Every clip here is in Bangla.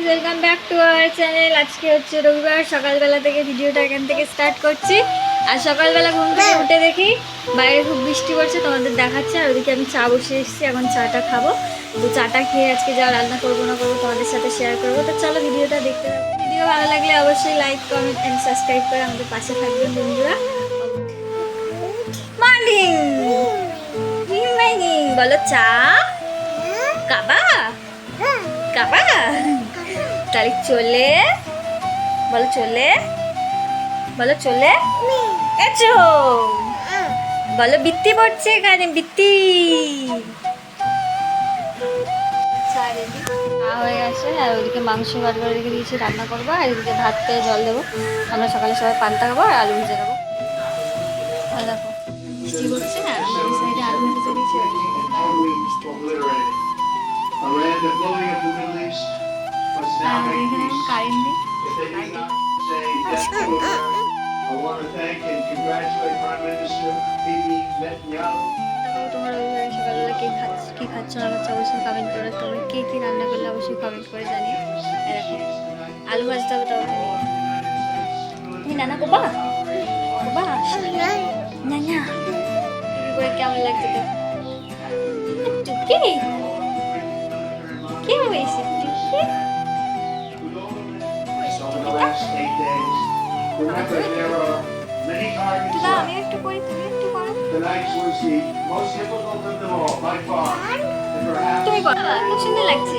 Guys, welcome back to our channel. আজকে হচ্ছে রবিবার, সকালবেলা থেকে ভিডিওটা এখান থেকে স্টার্ট করছি। আর সকালবেলা ঘুম থেকে উঠে দেখি বাইরে খুব বৃষ্টি পড়ছে, তোমাদের দেখাচ্ছে। আর ওদিকে আমি চা বসে এসেছি, এখন চাটা খাবো। তো চাটা খেয়ে আজকে যা রান্না করবো না করবো তোমাদের সাথে শেয়ার করবো। তো চলো ভিডিওটা দেখতে থাকো। ভিডিও ভালো লাগলে অবশ্যই লাইক, কমেন্ট অ্যান্ড সাবস্ক্রাইব করে আমাদের পাশে থাকবেন বন্ধুরা। মর্নিং মর্নিং, বলো চা কাবা কাবা, তাহলে চলে বলো, চলে বলো, চলে এসো বলো। বৃত্তি পড়ছে এখানে, বৃত্তি। হয়ে গেছে, আর ওইদিকে মাংস বার করে রেখে দিয়েছি, রান্না করবো। আর এদিকে ভাত পেয়ে জল দেবো। আমরা সকালে সবাই পান্তা খাবো আর আলু ভেজে দেবো। দেখো বৃষ্টি পড়ছে না, আমরা ওই সাইডে আলু ভেজে দিয়েছি। কারেন্ট নেই। তোমার সকালবেলা কে খাচ্ছ না খাচ্ছ অবশ্যই কমেন্ট করে। তবে কে কি রান্না করলে অবশ্যই কমেন্ট করে জানিয়ে। দেখো আলু ভাজতে হবে, তবে তুমি নানা কোবা কোবা না না করে কেমন লাগছে তো কে কে হয়েছে আমি একটু করি, তুমি একটু করো। তুমি করো, খুব সুন্দর লাগছে।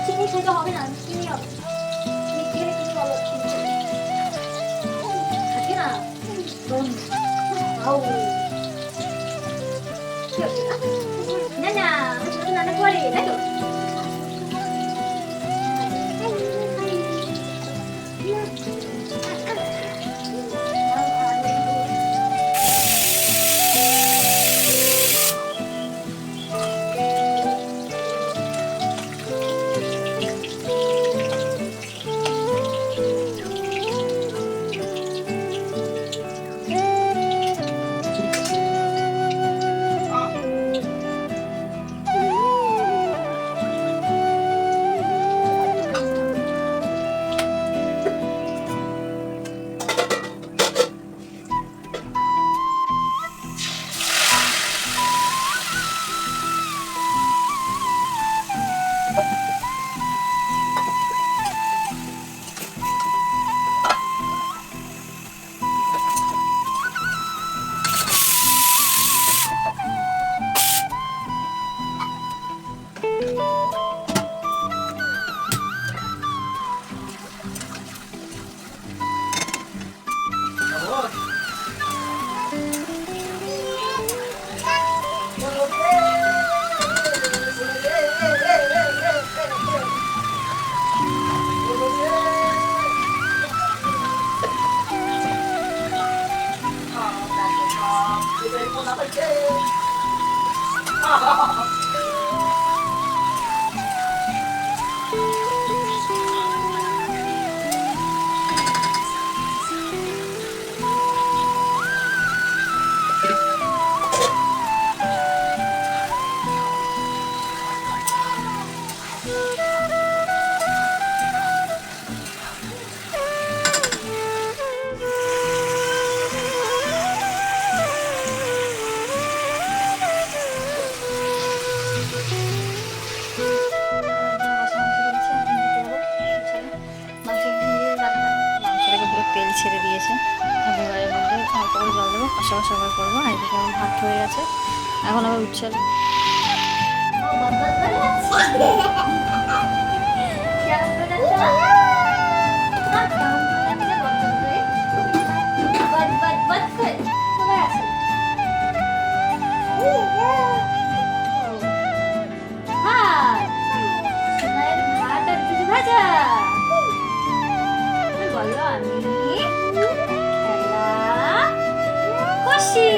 চিনি খেতে হবে না, চিনি হবে থাকে না। না না ছোট নানা করে তাই তো। বাড়ি ছেড়ে দিয়েছে। আমি বাড়ির মধ্যে অল্প করে জল দেবো, কষা কষা করে করবো। আর এদিকে আমার ভাত হয়ে গেছে, এখন আবার উঠছে। বলো আমি খেলা খুশি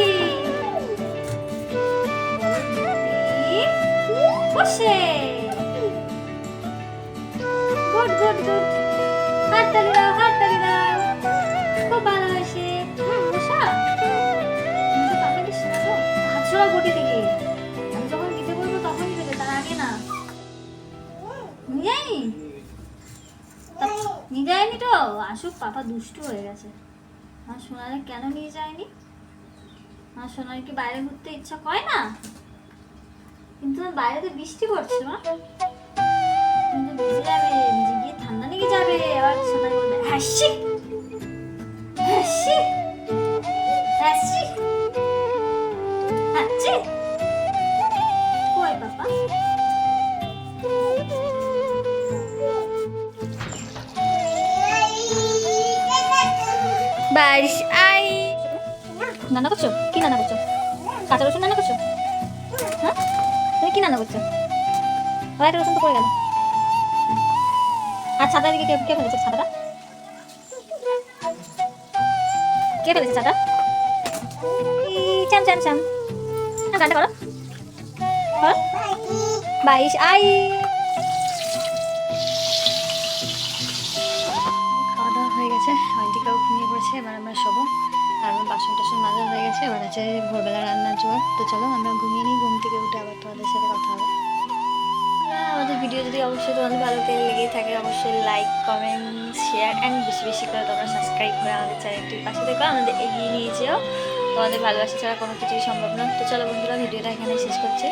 বসে গুড গুড গুড হাততালি দাও হাততালি দাও খুব ভালো হয়েছে বসা কিন্তু পাপাকে শোনাবো হাত ছড়া বটি থেকে আমি যখন দিতে বলবো তখনই দেবে, তার আগে না। নিয়ে যায়নি নিয়ে যায়নি তো আসুক, পাপা দুষ্টু হয়ে গেছে। আর সোনারে কেন নিয়ে যায়নি? আর সোনার কি বাইরে ঘুরতে ইচ্ছা করে না? কিন্তু বাইরে তো বৃষ্টি পড়ছে মা, কিন্তু ভিজে যাবে, ভিজে গিয়ে ঠান্ডা লেগে যাবে। আবার সোনার বলবে হাসি হাসি হাসি হাসি। কই পাপা? বারিশ আই রান্না করছো? কি রান্না করছো? কাঁচা রসুন রান্না করছো? হ্যাঁ তুমি কি রান্না করছো? একটা রসুন তো পড়ে গেল। আর ছাতা দিকে কে ফেলেছে ছাতাটা? কে ফেলেছে ছাতা? চাম চাম চাম গানটা করো করো। বারিশ আই। খাওয়া দাওয়া হয়ে গেছে, অন্তিকাও ঘুমিয়ে পড়েছে, এবার আমরা শোবো। আর আমার বাসন টাসন মাজা হয়ে গেছে, এবার আছে ভোরবেলা রান্নার জোয়ার। তো চলো আমরা ঘুমিয়ে নিই, ঘুম থেকে উঠে আবার তোমাদের সাথে কথা হবে। আমাদের ভিডিও যদি অবশ্যই তোমাদের ভালো লেগেই থাকে, অবশ্যই লাইক কমেন্ট শেয়ার অ্যান্ড বেশি বেশি করে তোমরা সাবস্ক্রাইব করে আমাদের চ্যানেলটির পাশে থেকো, আমাদের এগিয়ে নিয়ে যেও। তোমাদের ভালোবাসা ছাড়া কোনো কিছুই সম্ভব না। তো চলো বন্ধুরা, ভিডিওটা এখানে শেষ করছি।